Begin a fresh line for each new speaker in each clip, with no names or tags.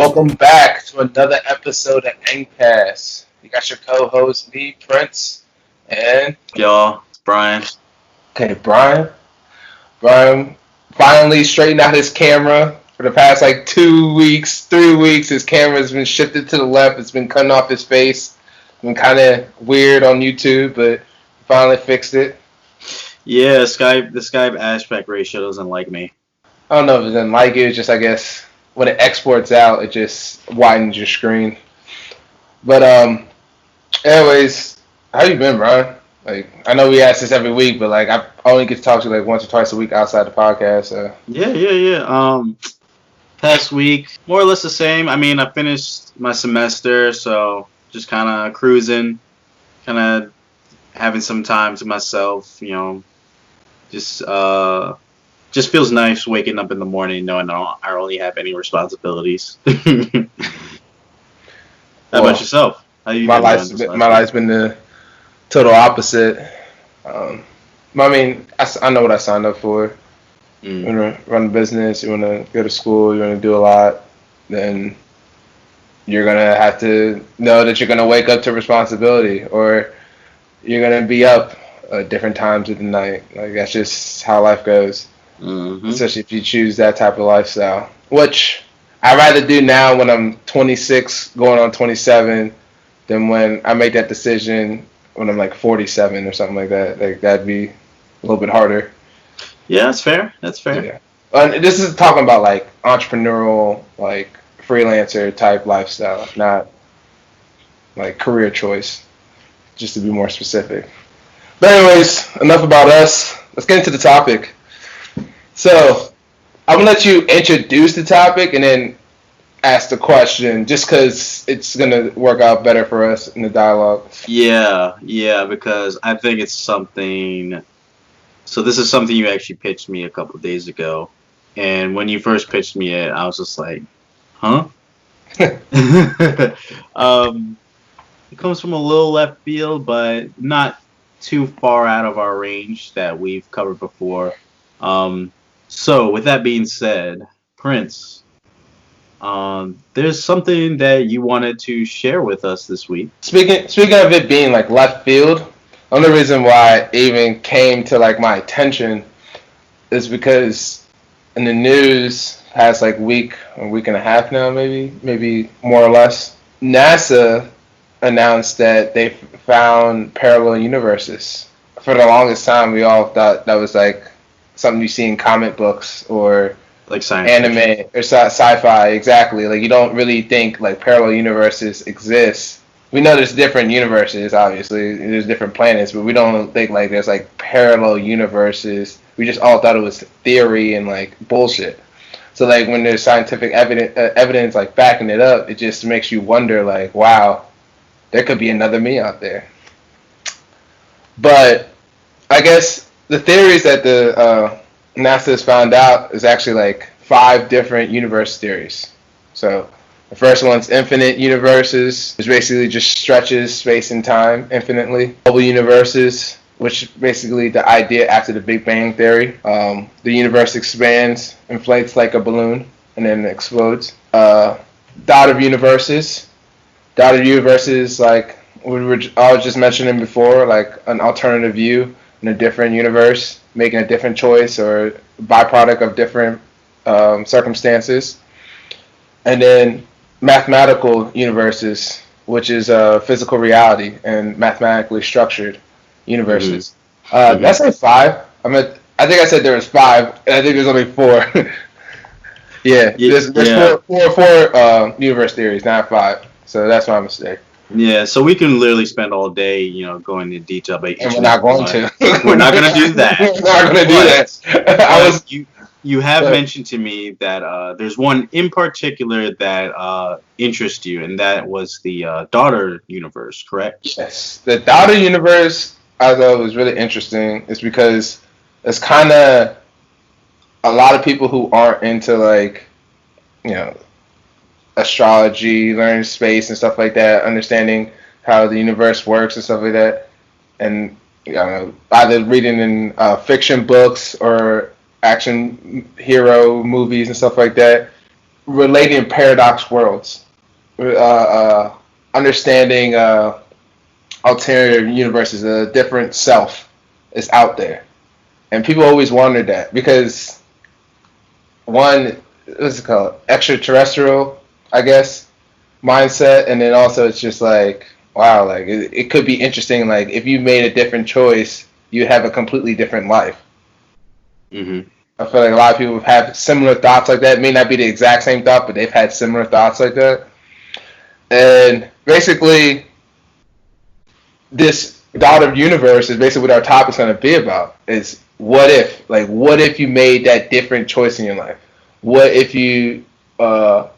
Welcome back to another episode of N.Cast. You got your co-host, me, Prince, and
Y'all, it's Bryant.
okay, Brian. Brian finally straightened out his camera. For the past 2 weeks, 3 weeks, his camera's been shifted to the left. It's been cutting off his face. It's been kind of weird on YouTube, but finally fixed it.
Yeah, the Skype aspect ratio doesn't like me.
I don't know if it doesn't like it. It's just, I guess, when it exports out, it just widens your screen. But, anyways, how you been, Brian? I know we ask this every week, but, I only get to talk to you, once or twice a week outside the podcast, so.
Yeah. Past week, more or less the same. I mean, I finished my semester, so just kind of cruising, kind of having some time to myself, just feels nice waking up in the morning knowing I only have any responsibilities. How about yourself? How you
my life's been the total opposite. I know what I signed up for. You want to run a business, you want to go to school, you want to do a lot, then you're going to have to know that you're going to wake up to responsibility, or you're going to be up at different times of the night. That's just how life goes. Mm-hmm. Especially if you choose that type of lifestyle, which I'd rather do now when I'm 26 going on 27 than when I make that decision when I'm 47 or something like that. That'd be a little bit harder.
Yeah, that's fair.
Yeah. This is talking about entrepreneurial, freelancer type lifestyle, not career choice, just to be more specific. But anyways, enough about us. Let's get into the topic. So, I'm going to let you introduce the topic and then ask the question, just because it's going to work out better for us in the dialogue.
Yeah, because I think it's something... So this is something you actually pitched me a couple of days ago. And when you first pitched me it, I was just like, huh? It comes from a little left field, but not too far out of our range that we've covered before. So with that being said, Prince, there's something that you wanted to share with us this week.
Speaking of it being left field, the only reason why it even came to my attention is because in the news past week or week and a half now, maybe more or less, NASA announced that they found parallel universes. For the longest time, we all thought that was something you see in comic books or
science
anime
fiction.
Or sci-fi. Exactly. You don't really think parallel universes exist. We know there's different universes, obviously. There's different planets, but we don't think there's parallel universes. We just all thought it was theory and bullshit. So when there's scientific evidence backing it up, it just makes you wonder wow, there could be another me out there. But I guess the theories that the NASA has found out is actually 5 different universe theories. So the first one's infinite universes, which basically just stretches space and time infinitely. Bubble universes, which basically the idea after the Big Bang Theory. The universe expands, inflates like a balloon, and then explodes. Dotted universes. Dotted universes, I was just mentioning before, an alternative view in a different universe, making a different choice or byproduct of different circumstances. And then mathematical universes, which is physical reality and mathematically structured universes. Mm-hmm. That's 5. I think I said there was 5, and I think there's only 4. There's 4 universe theories, not 5. So that's my mistake.
Yeah, so we can literally spend all day, going into detail about each.
And we're not going to.
We're not going to do that.
We're not going to do that.
You have mentioned to me that there's one in particular that interests you, and that was the daughter universe, correct?
Yes. The daughter universe, I thought was really interesting. It's because it's kind of a lot of people who aren't into, astrology, learning space and stuff like that, understanding how the universe works and stuff like that, and either reading in fiction books or action hero movies and stuff like that, relating paradox worlds, understanding alternative universes, a different self is out there, and people always wondered that because one, what's it called, extraterrestrial, I guess, mindset, and then also it's just like, wow, like it could be interesting, like if you made a different choice, you'd have a completely different life.
Mm-hmm.
I feel like a lot of people have similar thoughts like that. It may not be the exact same thought, but they've had similar thoughts like that. And basically, this God of universe is basically what our topic's going to be about. Is what if, like, what if you made that different choice in your life? What if you had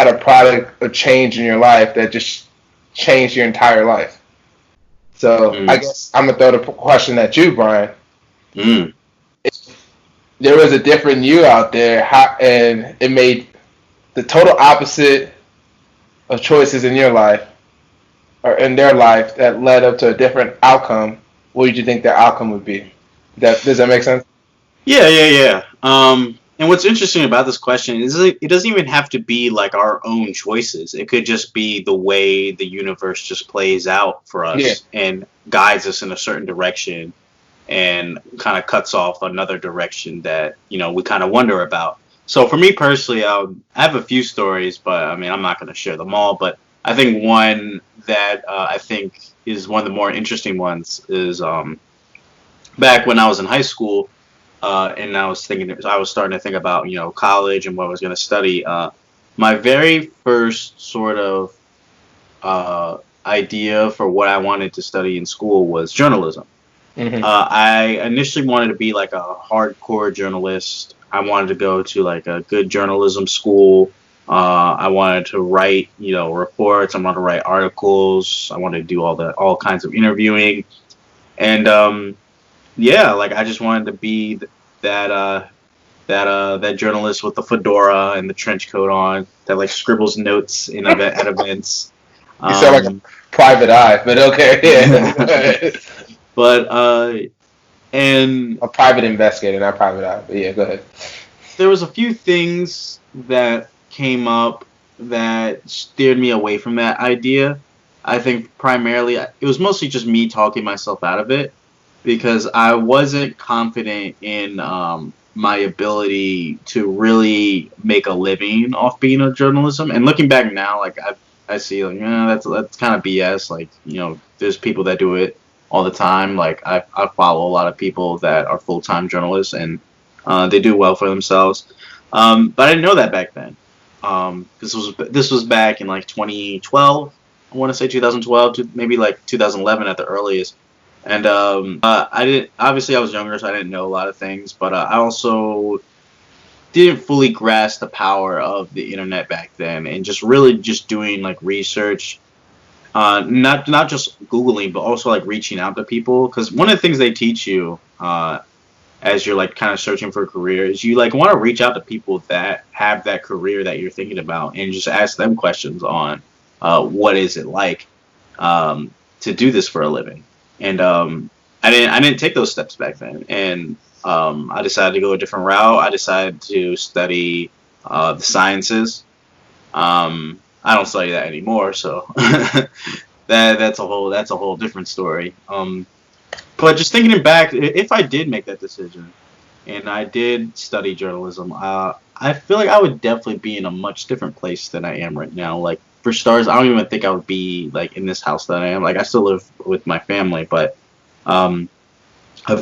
a product, a change in your life that just changed your entire life? So I guess I'm gonna throw the question at you, Brian.
Mm.
If there was a different you out there, and it made the total opposite of choices in your life or in their life that led up to a different outcome, what would you think that outcome would be? Does that make sense?
Yeah. And what's interesting about this question is it doesn't even have to be like our own choices. It could just be the way the universe just plays out for us and guides us in a certain direction and kind of cuts off another direction that, we kind of wonder about. So for me personally, I have a few stories, but I mean, I'm not going to share them all. But I think one that I think is one of the more interesting ones is back when I was in high school. And I was starting to think about, college and what I was going to study. My very first sort of idea for what I wanted to study in school was journalism.
Mm-hmm.
I initially wanted to be like a hardcore journalist. I wanted to go to like a good journalism school. I wanted to write, reports. I wanted to write articles. I wanted to do all kinds of interviewing. And yeah, like I just wanted to be that journalist with the fedora and the trench coat on that like scribbles notes at events.
You sound like a private eye, but okay, yeah.
But and
a private investigator, not private eye. But yeah, go ahead.
There was a few things that came up that steered me away from that idea. I think primarily it was mostly just me talking myself out of it, because I wasn't confident in my ability to really make a living off being a journalism. And looking back now, like I see, like, that's kind of BS. Like, there's people that do it all the time. Like I follow a lot of people that are full-time journalists, and they do well for themselves. But I didn't know that back then. This was back in like 2012. I want to say 2012 to maybe like 2011 at the earliest. And obviously I was younger, so I didn't know a lot of things, but I also didn't fully grasp the power of the internet back then, and just really just doing like research, not just Googling, but also like reaching out to people. Because one of the things they teach you as you're like kind of searching for a career is you like want to reach out to people that have that career that you're thinking about, and just ask them questions on what is it like to do this for a living. And I didn't take those steps back then, and I decided to go a different route. I decided to study the sciences. I don't study that anymore, so that's a whole different story. But just thinking back, if I did make that decision and I did study journalism, I feel like I would definitely be in a much different place than I am right now. Like, for starters, I don't even think I would be like in this house that I am. Like, I still live with my family, but I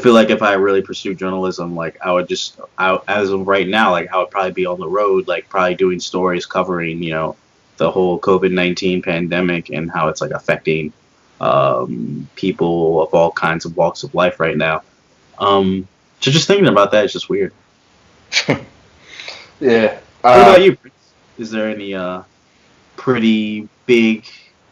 feel like if I really pursued journalism, like as of right now, like I would probably be on the road, like probably doing stories covering, the whole COVID-19 pandemic and how it's like affecting people of all kinds of walks of life right now. So just thinking about that is just weird.
Yeah.
What about you? Is there any pretty big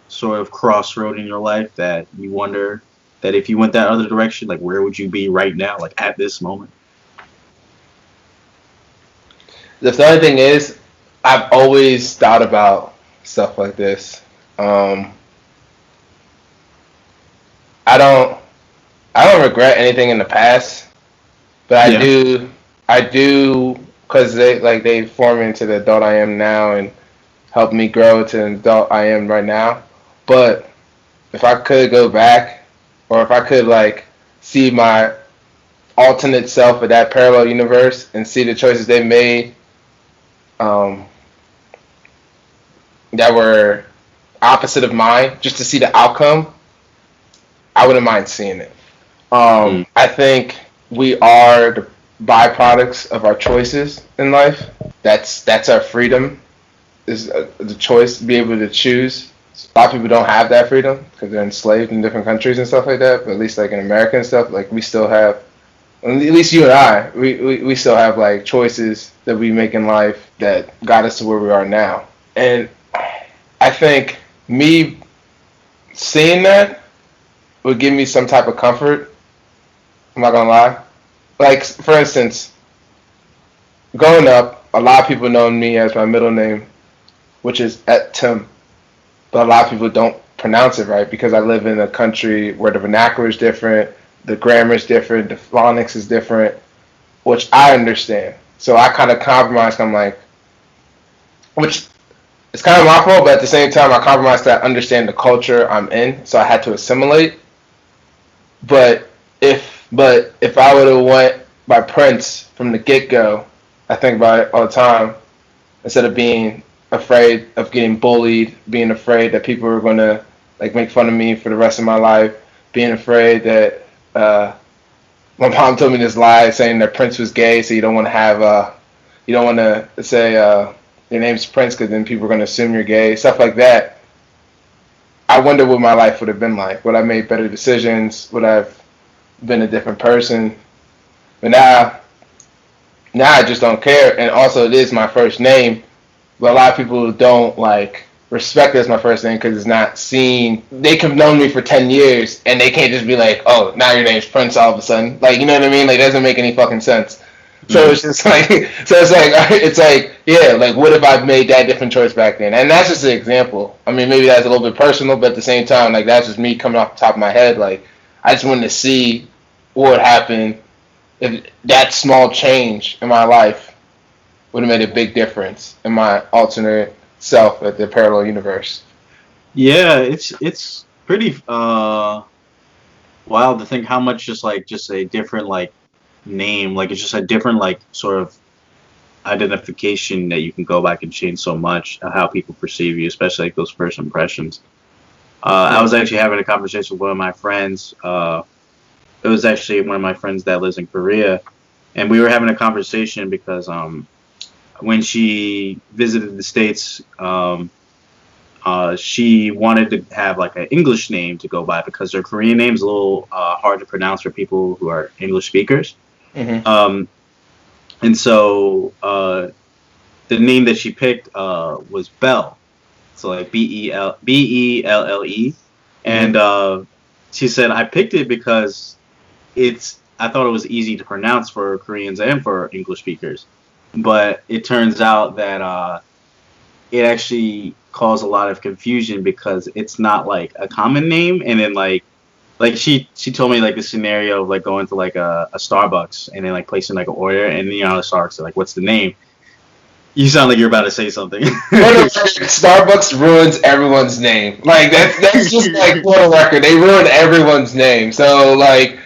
sort of crossroad in your life that you wonder that if you went that other direction, like where would you be right now, like at this moment?
The funny thing is, I've always thought about stuff like this. I don't regret anything in the past, but I do because they formed me into the adult I am now and helped me grow to the adult I am right now. But if I could go back, or if I could like see my alternate self of that parallel universe and see the choices they made, that were opposite of mine, just to see the outcome, I wouldn't mind seeing it. I think we are the byproducts of our choices in life. That's our freedom, is the choice to be able to choose. A lot of people don't have that freedom because they're enslaved in different countries and stuff like that. But at least like in America and stuff, like we still have, at least you and I, we still have like choices that we make in life that got us to where we are now. And I think me seeing that would give me some type of comfort. I'm not gonna lie. Like, for instance, growing up, a lot of people know me as my middle name, which is Tim. But a lot of people don't pronounce it right because I live in a country where the vernacular is different, the grammar is different, the phonics is different, which I understand. So I kind of compromise. I'm like, which it's kind of my fault, but at the same time, I compromise that I understand the culture I'm in, so I had to assimilate. But if I would have went by Prince from the get-go, I think about it all the time, instead of being afraid of getting bullied, being afraid that people were going to like make fun of me for the rest of my life, being afraid that my mom told me this lie saying that Prince was gay, so you don't want to say your name's Prince because then people are going to assume you're gay, stuff like that. I wonder what my life would have been like. Would I have made better decisions? Would I have been a different person? But now I just don't care. And also, it is my first name. But a lot of people don't like respect it as my first name because it's not seen. They could have known me for 10 years and they can't just be like, oh, now your name's Prince all of a sudden. Like, you know what I mean? Like, it doesn't make any fucking sense. So it's just like, yeah, like, what if I made that different choice back then? And that's just an example. I mean, maybe that's a little bit personal, but at the same time, like, that's just me coming off the top of my head. Like, I just wanted to see what would happen if that small change in my life would have made a big difference in my alternate self at the parallel universe.
Yeah, it's pretty wild to think how much just a different like name, like it's just a different like sort of identification that you can go back and change so much of how people perceive you, especially like those first impressions. I was actually having a conversation with one of my friends. It was actually one of my friends that lives in Korea, and we were having a conversation because when she visited the States, she wanted to have like an English name to go by because her Korean name is a little hard to pronounce for people who are English speakers. Mm-hmm. And so the name that she picked was Belle, so like Belle, and she said I picked it because I thought it was easy to pronounce for Koreans and for English speakers. But it turns out that it actually caused a lot of confusion because it's not like a common name. And then like she told me like the scenario of like going to like a Starbucks and then like placing like an order, and you know the Starbucks are like, what's the name? You sound like you're about to say something.
Starbucks ruins everyone's name. Like that's just like for the record, they ruin everyone's name. So like,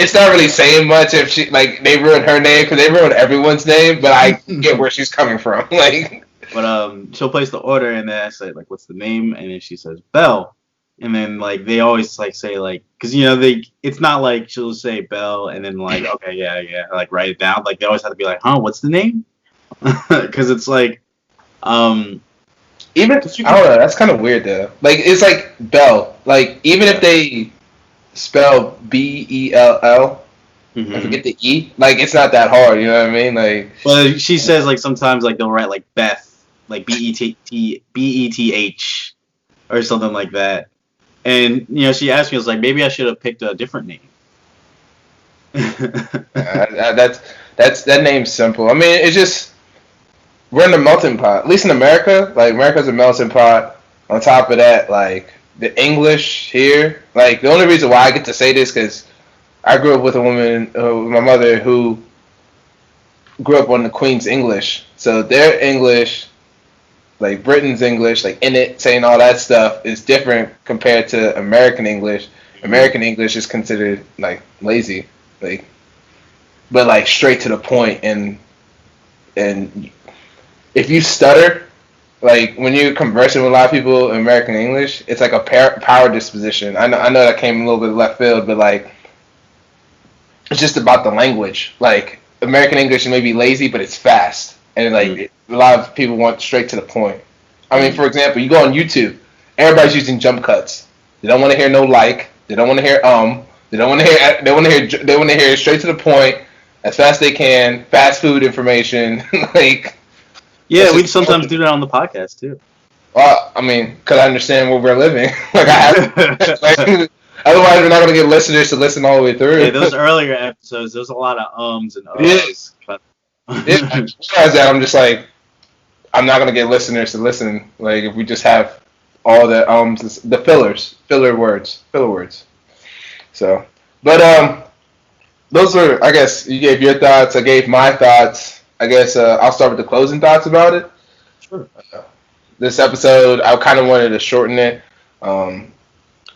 it's not really saying much if they ruined her name because they ruined everyone's name. But I get where she's coming from. Like,
but she'll place the order and then I say like, what's the name? And then she says Belle. And then like they always like say like, because you know it's not like she'll say Belle and then like, okay, yeah, like write it down. Like they always have to be like, huh, what's the name? Because it's like, even
I don't know. That's kind of weird though. Like it's like Belle. Like even if they spell Bell, mm-hmm. I forget the E. Like it's not that hard. You know what I mean? Like,
well, she says like sometimes like they'll write like Beth, like Beth, or something like that. And you know, she asked me, I was like, maybe I should have picked a different name.
That name's simple. I mean, it's just we're in a melting pot. At least in America, like America's a melting pot. On top of that, like the English here, like the only reason why I get to say this because I grew up with a woman, my mother, who grew up on the Queen's English, so their English, like Britain's English, like in it saying all that stuff, is different compared to American English. American English is considered like lazy, like, but like straight to the point, and if you stutter, like when you're conversing with a lot of people in American English, it's like a power disposition. I know that came a little bit left field, but like it's just about the language. Like American English may be lazy, but it's fast, and like a lot of people want straight to the point. I mean, for example, you go on YouTube, everybody's using jump cuts. They don't want to hear no like. They don't want to hear They don't want to hear. They want to hear. They want to hear straight to the point, as fast as they can. Fast food information, like.
Yeah, we sometimes do that on the podcast too.
Well, I mean, because I understand where we're living. Like I have. Like, otherwise, we're not going to get listeners to listen all the way through.
Yeah, those earlier episodes, there's a lot of ums and uhs.
Yes. But I'm just like, I'm not going to get listeners to listen. Like if we just have all the the filler words. So, but those were, I guess, you gave your thoughts. I gave my thoughts. I guess I'll start with the closing thoughts about it.
Sure.
This episode, I kind of wanted to shorten it.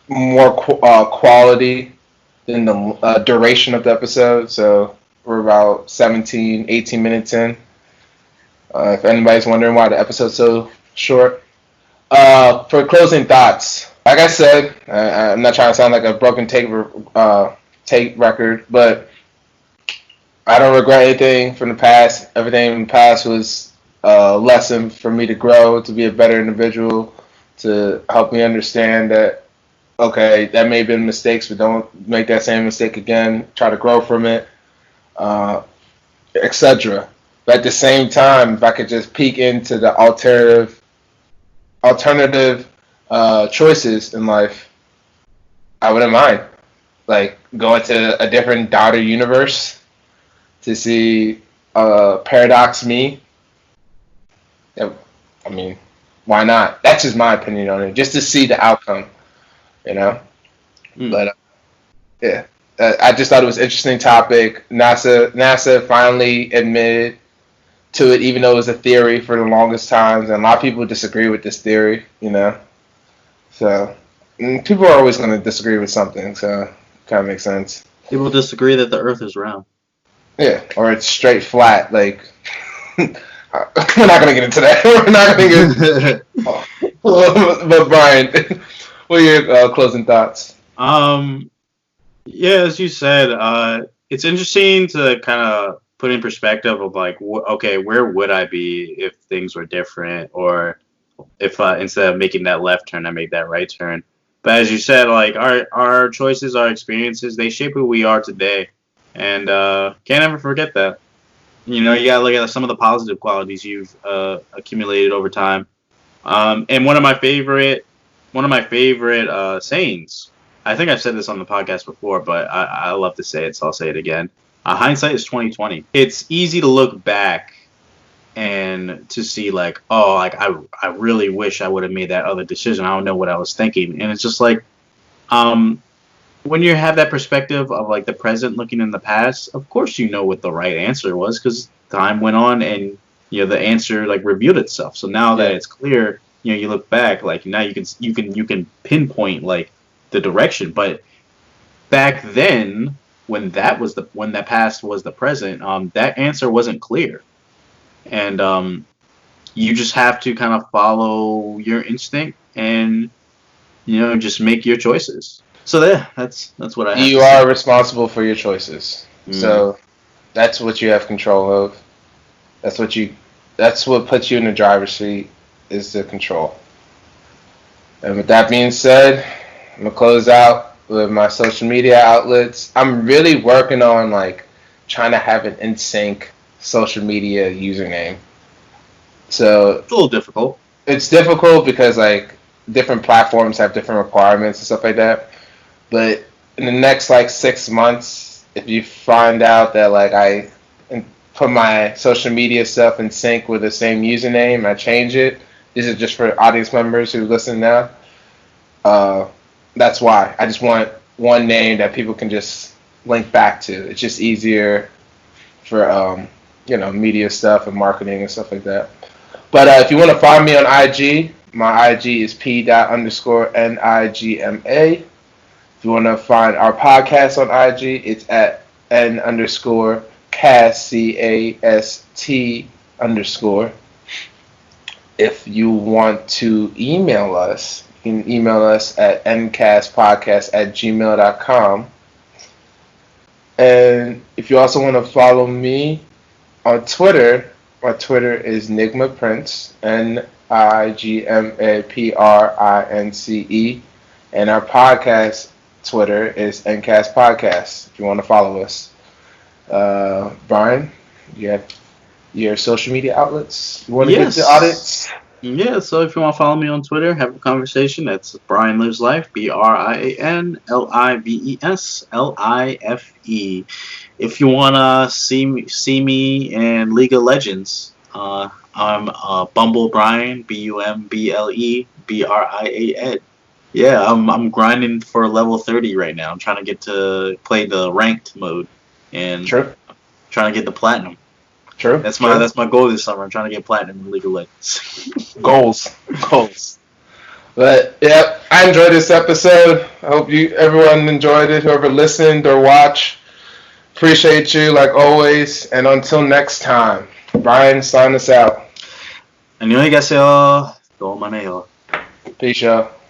More quality than the duration of the episode. So we're about 17, 18 minutes in. If anybody's wondering why the episode's so short. For closing thoughts, like I said, I'm not trying to sound like a broken tape record, but I don't regret anything from the past. Everything in the past was a lesson for me to grow, to be a better individual, to help me understand that, okay, that may have been mistakes, but don't make that same mistake again. Try to grow from it, etc. But at the same time, if I could just peek into the alternative choices in life, I wouldn't mind. Like going to a different daughter universe to see Paradox Me. I mean, why not? That's just my opinion on it. Just to see the outcome, you know. But yeah, I just thought it was an interesting topic. NASA finally admitted to it, even though it was a theory for the longest times, and a lot of people disagree with this theory, you know. So people are always going to disagree with something, so it kind of makes sense.
People disagree that the Earth is round.
Yeah, or it's straight flat. Like we're not going to get into that. We're not going to get. But Bryant, what are your closing thoughts?
Yeah, as you said, it's interesting to kind of put in perspective of like, okay, where would I be if things were different, or if instead of making that left turn, I made that right turn. But as you said, like our choices, our experiences, they shape who we are today, and can't ever forget that. You know, you gotta look at some of the positive qualities you've accumulated over time. And one of my favorite sayings. I think I've said this on the podcast before, but I love to say it, so I'll say it again. Hindsight is 20/20. It's easy to look back and to see like, oh, like I really wish I would have made that other decision. I don't know what I was thinking, and it's just like, when you have that perspective of like the present looking in the past, of course you know what the right answer was because time went on and you know the answer like revealed itself. So now that it's clear, you know, you look back, like now you can pinpoint like the direction. But back then, when that past was the present, that answer wasn't clear, and you just have to kind of follow your instinct and you know just make your choices. So yeah, that's what I have.
You are responsible for your choices, so that's what you have control of. That's what puts you in the driver's seat, is the control. And with that being said, I'm gonna close out with my social media outlets. I'm really working on like trying to have an in-sync social media username. So
it's a little difficult.
It's difficult because like different platforms have different requirements and stuff like that. But in the next like 6 months, if you find out that like I put my social media stuff in sync with the same username, I change it. This is just for audience members who listen now. That's why. I just want one name that people can just link back to. It's just easier for media stuff and marketing and stuff like that. But if you want to find me on IG, my IG is p._nigma. If you want to find our podcast on IG, it's at N_cast CAST_. If you want to email us, you can email us at ncastpodcast@gmail.com. And if you also want to follow me on Twitter, my Twitter is Nigma Prince, NIGMAPRINCE, and our podcast Twitter is N.Cast Podcast. If you want to follow us, Brian, you have your social media outlets. You want to get the audience?
Yeah, so if you want to follow me on Twitter, have a conversation. That's Brian Lives Life, BrianLivesLife. If you want to see me in League of Legends, I'm Bumble Brian, BUMBLE BRIAN. Yeah, I'm grinding for level 30 right now. I'm trying to get to play the ranked mode and trying to get the platinum.
True.
That's my goal this summer. I'm trying to get platinum in League of Legends.
Goals. But yeah, I enjoyed this episode. I hope everyone enjoyed it. Whoever listened or watched, appreciate you like always. And until next time, Brian, sign us out.
안녕히 가세요. 또 만나요.
Peace, y'all.